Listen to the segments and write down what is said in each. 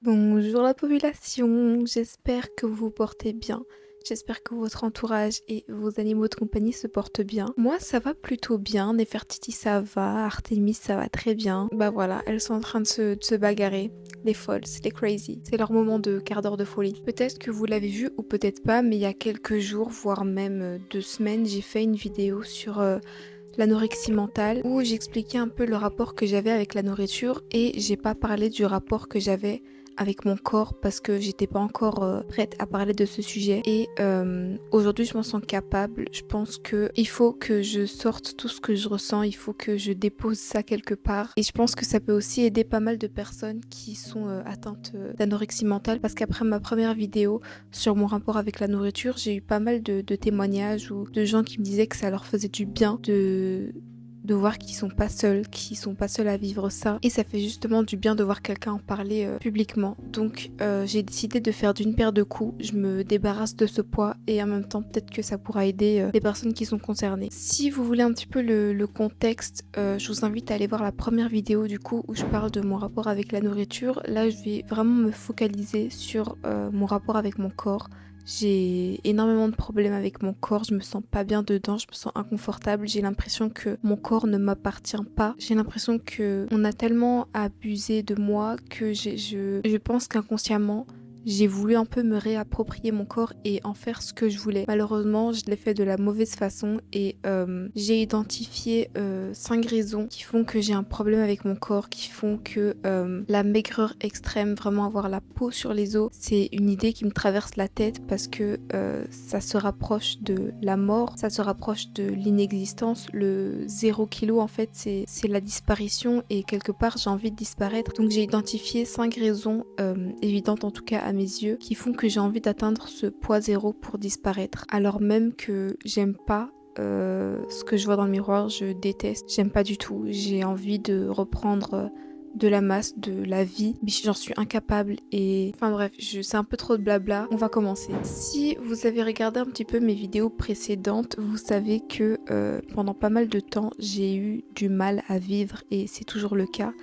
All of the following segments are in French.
Bonjour la population, j'espère que vous vous portez bien. J'espère que votre entourage et vos animaux de compagnie se portent bien. Moi, ça va plutôt bien. Nefertiti, ça va. Artemis, ça va très bien. Bah voilà, elles sont en train de se bagarrer. Les folles, les crazy. C'est leur moment de quart d'heure de folie. Peut-être que vous l'avez vu ou peut-être pas, mais il y a quelques jours, voire même 2 semaines, j'ai fait une vidéo sur l'anorexie mentale où j'expliquais un peu le rapport que j'avais avec la nourriture et j'ai pas parlé du rapport que j'avais avec mon corps parce que j'étais pas encore prête à parler de ce sujet et aujourd'hui je m'en sens capable. Je pense que il faut que je sorte tout ce que je ressens, il faut que je dépose ça quelque part et je pense que ça peut aussi aider pas mal de personnes qui sont atteintes d'anorexie mentale parce qu'après ma première vidéo sur mon rapport avec la nourriture, j'ai eu pas mal de témoignages ou de gens qui me disaient que ça leur faisait du bien de voir qu'ils sont pas seuls à vivre ça. Et ça fait justement du bien de voir quelqu'un en parler publiquement. Donc j'ai décidé de faire d'une paire de coups. Je me débarrasse de ce poids et en même temps peut-être que ça pourra aider les personnes qui sont concernées. Si vous voulez un petit peu le contexte, je vous invite à aller voir la première vidéo du coup où je parle de mon rapport avec la nourriture. Là je vais vraiment me focaliser sur mon rapport avec mon corps. J'ai énormément de problèmes avec mon corps, je me sens pas bien dedans, je me sens inconfortable, j'ai l'impression que mon corps ne m'appartient pas. J'ai l'impression que on a tellement abusé de moi que je pense qu'inconsciemment, j'ai voulu un peu me réapproprier mon corps et en faire ce que je voulais. Malheureusement, je l'ai fait de la mauvaise façon et j'ai identifié 5 raisons qui font que j'ai un problème avec mon corps, qui font que la maigreur extrême, vraiment avoir la peau sur les os, c'est une idée qui me traverse la tête parce que ça se rapproche de la mort, ça se rapproche de l'inexistence. Le 0 kilo en fait, c'est la disparition et quelque part j'ai envie de disparaître. Donc j'ai identifié 5 raisons évidentes en tout cas à mes yeux qui font que j'ai envie d'atteindre ce poids zéro pour disparaître. Alors même que j'aime pas ce que je vois dans le miroir, je déteste, j'aime pas du tout. J'ai envie de reprendre de la masse, de la vie, mais j'en suis incapable et enfin bref, c'est un peu trop de blabla. On va commencer. Si vous avez regardé un petit peu mes vidéos précédentes, vous savez que pendant pas mal de temps, j'ai eu du mal à vivre et c'est toujours le cas.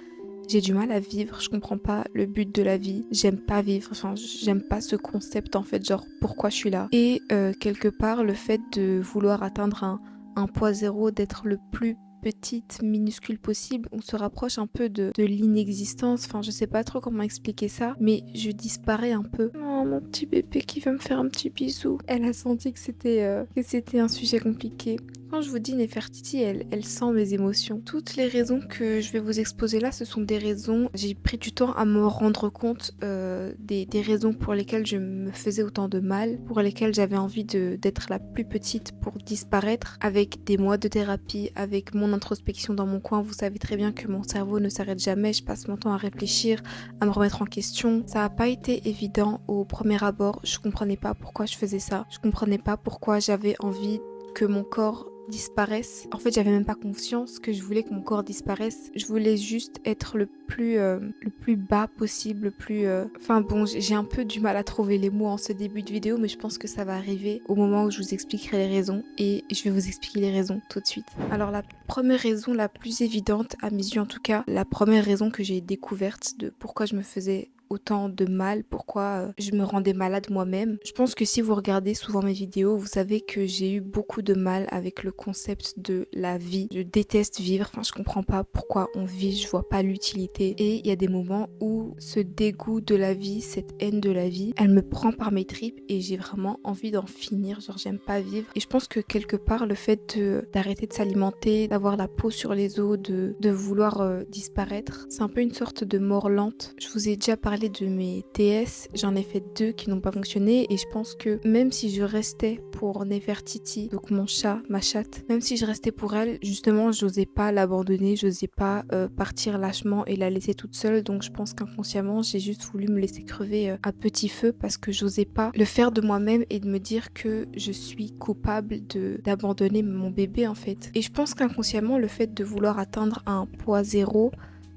J'ai du mal à vivre, je comprends pas le but de la vie, j'aime pas vivre, enfin j'aime pas ce concept en fait, genre pourquoi je suis là. Et quelque part le fait de vouloir atteindre un poids zéro, d'être le plus petite, minuscule possible, on se rapproche un peu de l'inexistence, enfin je sais pas trop comment expliquer ça, mais je disparais un peu. Oh mon petit bébé qui veut me faire un petit bisou. Elle a senti que c'était un sujet compliqué. Quand je vous dis Nefertiti, elle sent mes émotions. Toutes les raisons que je vais vous exposer là, ce sont des raisons, j'ai pris du temps à me rendre compte des raisons pour lesquelles je me faisais autant de mal, pour lesquelles j'avais envie d'être la plus petite pour disparaître, avec des mois de thérapie, avec mon introspection dans mon coin. Vous savez très bien que mon cerveau ne s'arrête jamais, je passe mon temps à réfléchir, à me remettre en question. Ça n'a pas été évident au premier abord, je comprenais pas pourquoi je faisais ça, je comprenais pas pourquoi j'avais envie que mon corps disparaisse. En fait, j'avais même pas conscience que je voulais que mon corps disparaisse. Je voulais juste être le plus bas possible, le plus... Enfin bon, j'ai un peu du mal à trouver les mots en ce début de vidéo, mais je pense que ça va arriver au moment où je vous expliquerai les raisons et je vais vous expliquer les raisons tout de suite. Alors la première raison, la plus évidente, à mes yeux en tout cas, la première raison que j'ai découverte de pourquoi je me faisais autant de mal, pourquoi je me rendais malade moi-même. Je pense que si vous regardez souvent mes vidéos, vous savez que j'ai eu beaucoup de mal avec le concept de la vie. Je déteste vivre, enfin je comprends pas pourquoi on vit, je vois pas l'utilité. Et il y a des moments où ce dégoût de la vie, cette haine de la vie, elle me prend par mes tripes et j'ai vraiment envie d'en finir, genre j'aime pas vivre. Et je pense que quelque part le fait d'arrêter de s'alimenter, d'avoir la peau sur les os, de vouloir disparaître, c'est un peu une sorte de mort lente. Je vous ai déjà parlé de mes TS, j'en ai fait 2 qui n'ont pas fonctionné et je pense que même si je restais pour Nefertiti, donc mon chat, ma chatte, même si je restais pour elle, justement j'osais pas l'abandonner, j'osais pas partir lâchement et la laisser toute seule, donc je pense qu'inconsciemment j'ai juste voulu me laisser crever à petit feu parce que j'osais pas le faire de moi-même et de me dire que je suis coupable d'abandonner mon bébé en fait. Et je pense qu'inconsciemment le fait de vouloir atteindre un poids zéro,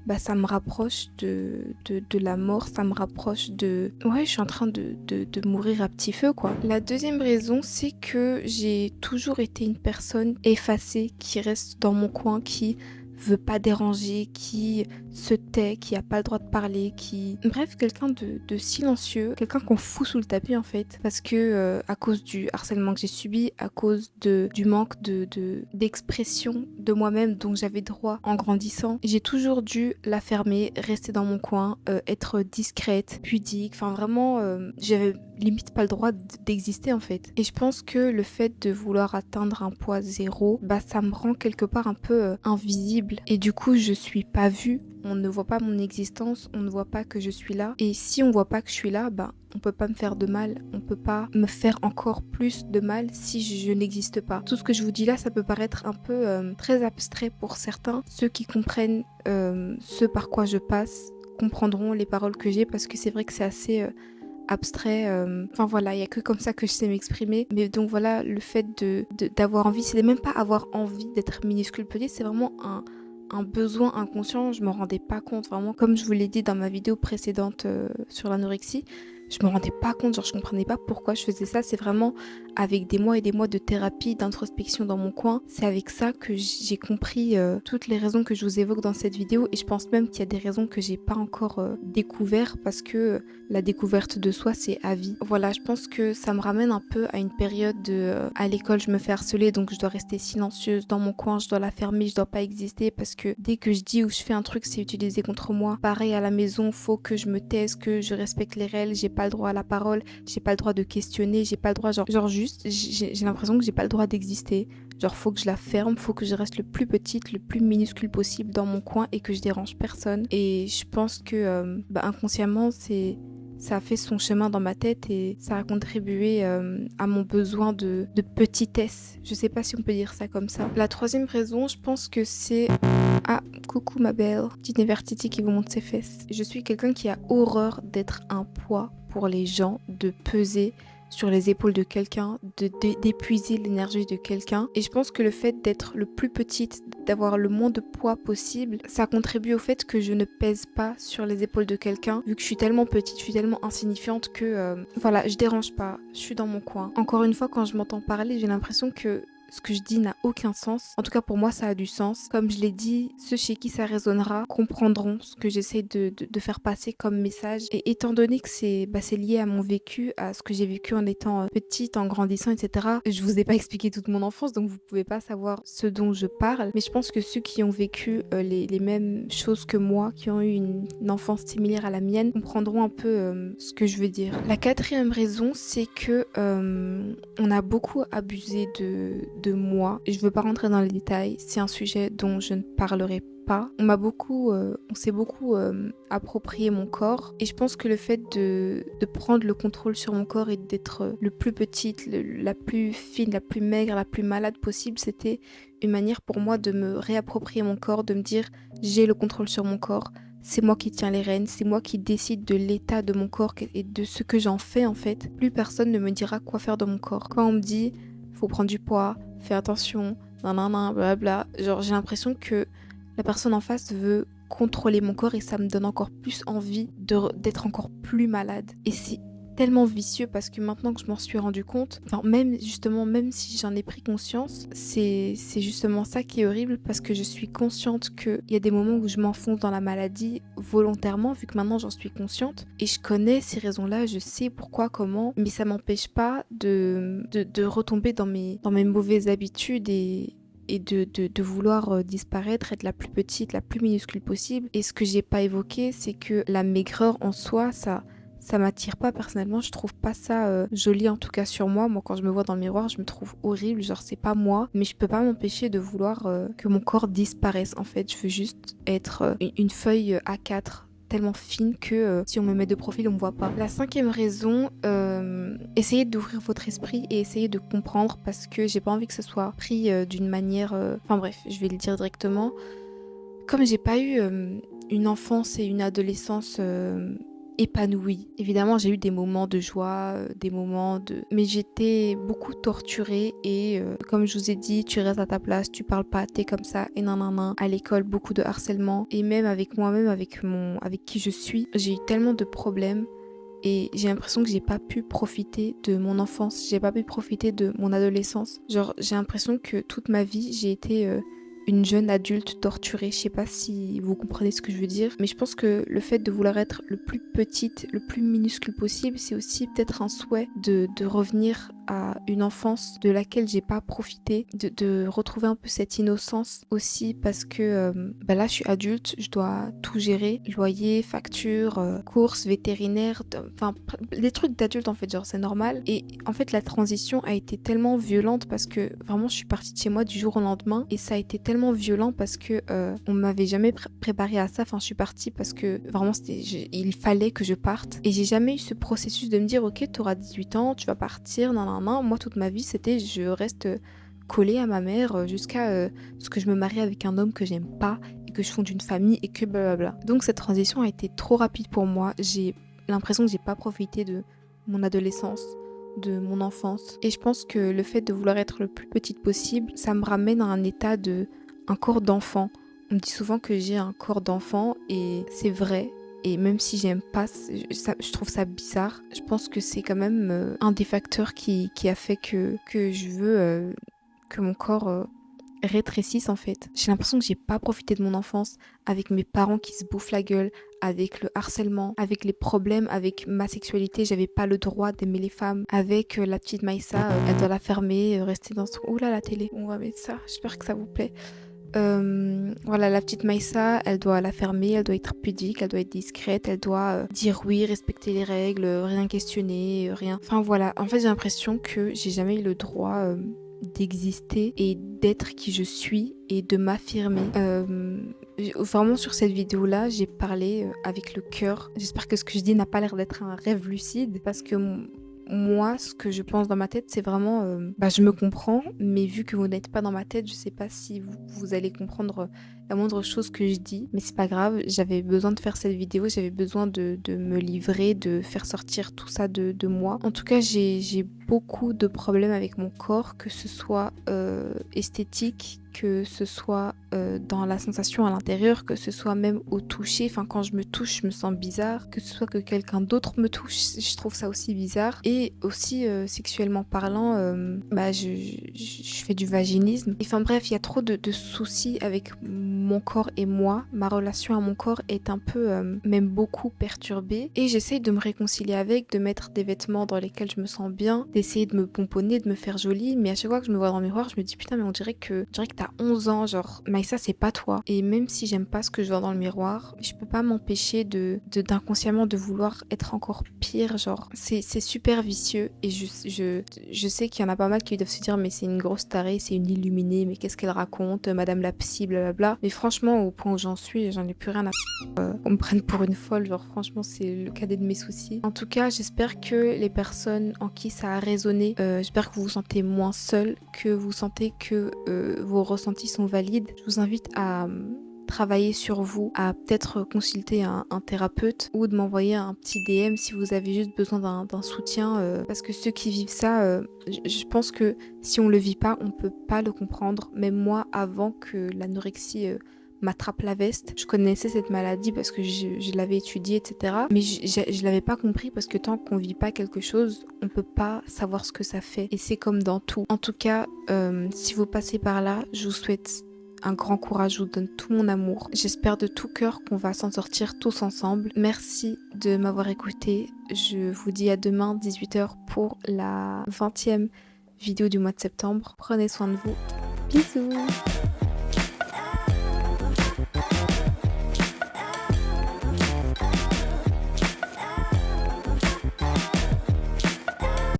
bah ça me rapproche de la mort, ça me rapproche de... Ouais, je suis en train de mourir à petit feu, quoi. La deuxième raison, c'est que j'ai toujours été une personne effacée, qui reste dans mon coin, qui veut pas déranger, qui se tait, qui a pas le droit de parler, qui... Bref, quelqu'un de silencieux, quelqu'un qu'on fout sous le tapis en fait. Parce que à cause du harcèlement que j'ai subi, à cause du manque d'expression de moi-même dont j'avais droit en grandissant, j'ai toujours dû la fermer, rester dans mon coin, être discrète, pudique, enfin vraiment, j'avais limite pas le droit d'exister en fait. Et je pense que le fait de vouloir atteindre un poids zéro, bah ça me rend quelque part un peu invisible. Et du coup, je suis pas vue. On ne voit pas mon existence, on ne voit pas que je suis là. Et si on voit pas que je suis là, bah on peut pas me faire de mal, on peut pas me faire encore plus de mal si je n'existe pas. Tout ce que je vous dis là, ça peut paraître un peu très abstrait pour certains. Ceux qui comprennent ce par quoi je passe comprendront les paroles que j'ai parce que c'est vrai que c'est assez abstrait. Enfin voilà, il y a que comme ça que je sais m'exprimer. Mais donc voilà, le fait d'avoir envie, c'est même pas avoir envie d'être minuscule petite, c'est vraiment un besoin inconscient. Je m'en rendais pas compte vraiment. Comme je vous l'ai dit dans ma vidéo précédente sur l'anorexie, je me rendais pas compte, genre je comprenais pas pourquoi je faisais ça. C'est vraiment avec des mois et des mois de thérapie, d'introspection dans mon coin. C'est avec ça que j'ai compris toutes les raisons que je vous évoque dans cette vidéo. Et je pense même qu'il y a des raisons que j'ai pas encore découvert parce que la découverte de soi, c'est à vie. Voilà, je pense que ça me ramène un peu à une période à l'école, je me fais harceler, donc je dois rester silencieuse dans mon coin, je dois la fermer, je dois pas exister parce que dès que je dis ou je fais un truc, c'est utilisé contre moi. Pareil à la maison, faut que je me taise, que je respecte les règles, j'ai pas le droit à la parole, j'ai pas le droit de questionner, j'ai pas le droit, genre juste, j'ai l'impression que j'ai pas le droit d'exister. Genre faut que je la ferme, faut que je reste le plus petite, le plus minuscule possible dans mon coin et que je dérange personne. Et je pense que inconsciemment, ça a fait son chemin dans ma tête et ça a contribué à mon besoin de petitesse. Je sais pas si on peut dire ça comme ça. La troisième raison, je pense que c'est... Ah, coucou ma belle, petite Nefertiti qui vous montre ses fesses. Je suis quelqu'un qui a horreur d'être un poids pour les gens, de peser sur les épaules de quelqu'un, d'épuiser l'énergie de quelqu'un. Et je pense que le fait d'être le plus petite, d'avoir le moins de poids possible, ça contribue au fait que je ne pèse pas sur les épaules de quelqu'un, vu que je suis tellement petite, je suis tellement insignifiante que voilà, je dérange pas, je suis dans mon coin. Encore une fois, quand je m'entends parler, j'ai l'impression que ce que je dis n'a aucun sens. En tout cas, pour moi, ça a du sens. Comme je l'ai dit, ceux chez qui ça résonnera comprendront ce que j'essaie de faire passer comme message. Et étant donné que c'est lié à mon vécu, à ce que j'ai vécu en étant petite, en grandissant, etc. Je vous ai pas expliqué toute mon enfance, donc vous pouvez pas savoir ce dont je parle. Mais je pense que ceux qui ont vécu les mêmes choses que moi, qui ont eu une enfance similaire à la mienne, comprendront un peu ce que je veux dire. La quatrième raison, c'est que on a beaucoup abusé de moi. Je veux pas rentrer dans les détails, c'est un sujet dont je ne parlerai pas. On s'est beaucoup approprié mon corps et je pense que le fait de prendre le contrôle sur mon corps et d'être le plus petite, la plus fine, la plus maigre, la plus malade possible, c'était une manière pour moi de me réapproprier mon corps, de me dire j'ai le contrôle sur mon corps. C'est moi qui tiens les rênes, c'est moi qui décide de l'état de mon corps et de ce que j'en fais en fait. Plus personne ne me dira quoi faire dans mon corps. Quand on me dit faut prendre du poids, fais attention, nanana, blablabla. Genre, j'ai l'impression que la personne en face veut contrôler mon corps et ça me donne encore plus envie d'être encore plus malade. Et c'est tellement vicieux parce que maintenant que je m'en suis rendu compte, enfin même si j'en ai pris conscience, c'est justement ça qui est horrible parce que je suis consciente qu'il y a des moments où je m'enfonce dans la maladie volontairement vu que maintenant j'en suis consciente et je connais ces raisons-là, je sais pourquoi, comment, mais ça m'empêche pas de retomber dans mes mauvaises habitudes et de vouloir disparaître, être la plus petite, la plus minuscule possible. Et ce que j'ai pas évoqué, c'est que la maigreur en soi, ça m'attire pas personnellement, je trouve pas ça joli en tout cas sur moi. Moi quand je me vois dans le miroir, je me trouve horrible, genre c'est pas moi, mais je peux pas m'empêcher de vouloir que mon corps disparaisse en fait. Je veux juste être une feuille A4 tellement fine que si on me met de profil on me voit pas. La cinquième raison, essayez d'ouvrir votre esprit et essayez de comprendre parce que j'ai pas envie que ce soit pris d'une manière... Enfin bref, je vais le dire directement. Comme j'ai pas eu une enfance et une adolescence épanouie. Évidemment, j'ai eu des moments de joie, des moments de... Mais j'étais beaucoup torturée et comme je vous ai dit, tu restes à ta place, tu parles pas, t'es comme ça et nanana. À l'école, beaucoup de harcèlement et même avec moi-même, avec qui je suis, j'ai eu tellement de problèmes et j'ai l'impression que j'ai pas pu profiter de mon enfance, j'ai pas pu profiter de mon adolescence. Genre, j'ai l'impression que toute ma vie, j'ai été une jeune adulte torturée. Je sais pas si vous comprenez ce que je veux dire, mais je pense que le fait de vouloir être le plus petite, le plus minuscule possible, c'est aussi peut-être un souhait de revenir à une enfance de laquelle j'ai pas profité, de retrouver un peu cette innocence aussi, parce que là je suis adulte, je dois tout gérer, loyer, facture, courses, vétérinaire, enfin des trucs d'adulte en fait, genre c'est normal. Et en fait la transition a été tellement violente parce que vraiment je suis partie de chez moi du jour au lendemain, et ça a été tellement violent parce que on m'avait jamais préparé à ça. Enfin je suis partie parce que vraiment il fallait que je parte, et j'ai jamais eu ce processus de me dire ok, t'auras 18 ans, tu vas partir, nan. Moi toute ma vie c'était je reste collée à ma mère jusqu'à ce que je me marie avec un homme que j'aime pas et que je fonde une famille et que blablabla. Donc cette transition a été trop rapide pour moi. J'ai l'impression que j'ai pas profité de mon adolescence, de mon enfance, et je pense que le fait de vouloir être le plus petite possible, ça me ramène à un état de un corps d'enfant. On me dit souvent que j'ai un corps d'enfant et c'est vrai. Et même si j'aime pas, je trouve ça bizarre. Je pense que c'est quand même un des facteurs qui a fait que je veux que mon corps rétrécisse en fait. J'ai l'impression que j'ai pas profité de mon enfance avec mes parents qui se bouffent la gueule, avec le harcèlement, avec les problèmes, avec ma sexualité. J'avais pas le droit d'aimer les femmes. Avec la petite Maïssa, elle doit la fermer, rester dans son... Oula la télé, on va mettre ça, j'espère que ça vous plaît. Voilà, la petite Maïssa, elle doit la fermer, elle doit être pudique, elle doit être discrète, elle doit dire oui, respecter les règles, rien questionner, rien. Enfin voilà, en fait j'ai l'impression que j'ai jamais eu le droit d'exister et d'être qui je suis et de m'affirmer. Vraiment sur cette vidéo-là, j'ai parlé avec le cœur. J'espère que ce que je dis n'a pas l'air d'être un rêve lucide, parce que moi, ce que je pense dans ma tête, c'est vraiment... je me comprends, mais vu que vous n'êtes pas dans ma tête, je sais pas si vous allez comprendre la moindre chose que je dis. Mais c'est pas grave, j'avais besoin de faire cette vidéo, j'avais besoin de me livrer, de faire sortir tout ça de moi. En tout cas, j'ai beaucoup de problèmes avec mon corps, que ce soit esthétique, que ce soit dans la sensation à l'intérieur, que ce soit même au toucher. Enfin, quand je me touche, je me sens bizarre. Que ce soit que quelqu'un d'autre me touche, je trouve ça aussi bizarre. Et aussi, sexuellement parlant, je fais du vaginisme. Enfin bref, il y a trop de soucis avec mon corps et moi. Ma relation à mon corps est un peu, même beaucoup perturbée. Et j'essaye de me réconcilier avec, de mettre des vêtements dans lesquels je me sens bien, d'essayer de me pomponner, de me faire jolie. Mais à chaque fois que je me vois dans le miroir, je me dis putain, mais on dirait que t'as 11 ans, genre, mais ça c'est pas toi. Et même si j'aime pas ce que je vois dans le miroir, je peux pas m'empêcher d'inconsciemment de vouloir être encore pire, genre, c'est super vicieux. Et je sais qu'il y en a pas mal qui doivent se dire mais c'est une grosse tarée, c'est une illuminée, mais qu'est-ce qu'elle raconte, madame la psy, blablabla. Mais franchement, au point où j'en suis, j'en ai plus rien à on me prenne pour une folle, genre franchement c'est le cadet de mes soucis. En tout cas, j'espère que les personnes en qui ça a résonné, j'espère que vous vous sentez moins seul, que vous sentez que vos ressentis sont valides. Je vous invite à travailler sur vous, à peut-être consulter un thérapeute, ou de m'envoyer un petit DM si vous avez juste besoin d'un soutien, parce que ceux qui vivent ça, je pense que si on le vit pas, on peut pas le comprendre. Même moi, avant que l'anorexie m'attrape la veste, je connaissais cette maladie parce que je l'avais étudiée, etc. Mais je l'avais pas compris, parce que tant qu'on vit pas quelque chose, on peut pas savoir ce que ça fait. Et c'est comme dans tout. En tout cas, si vous passez par là, je vous souhaite un grand courage, je vous donne tout mon amour. J'espère de tout cœur qu'on va s'en sortir tous ensemble. Merci de m'avoir écouté. Je vous dis à demain 18h pour la 20e vidéo du mois de septembre. Prenez soin de vous. Bisous.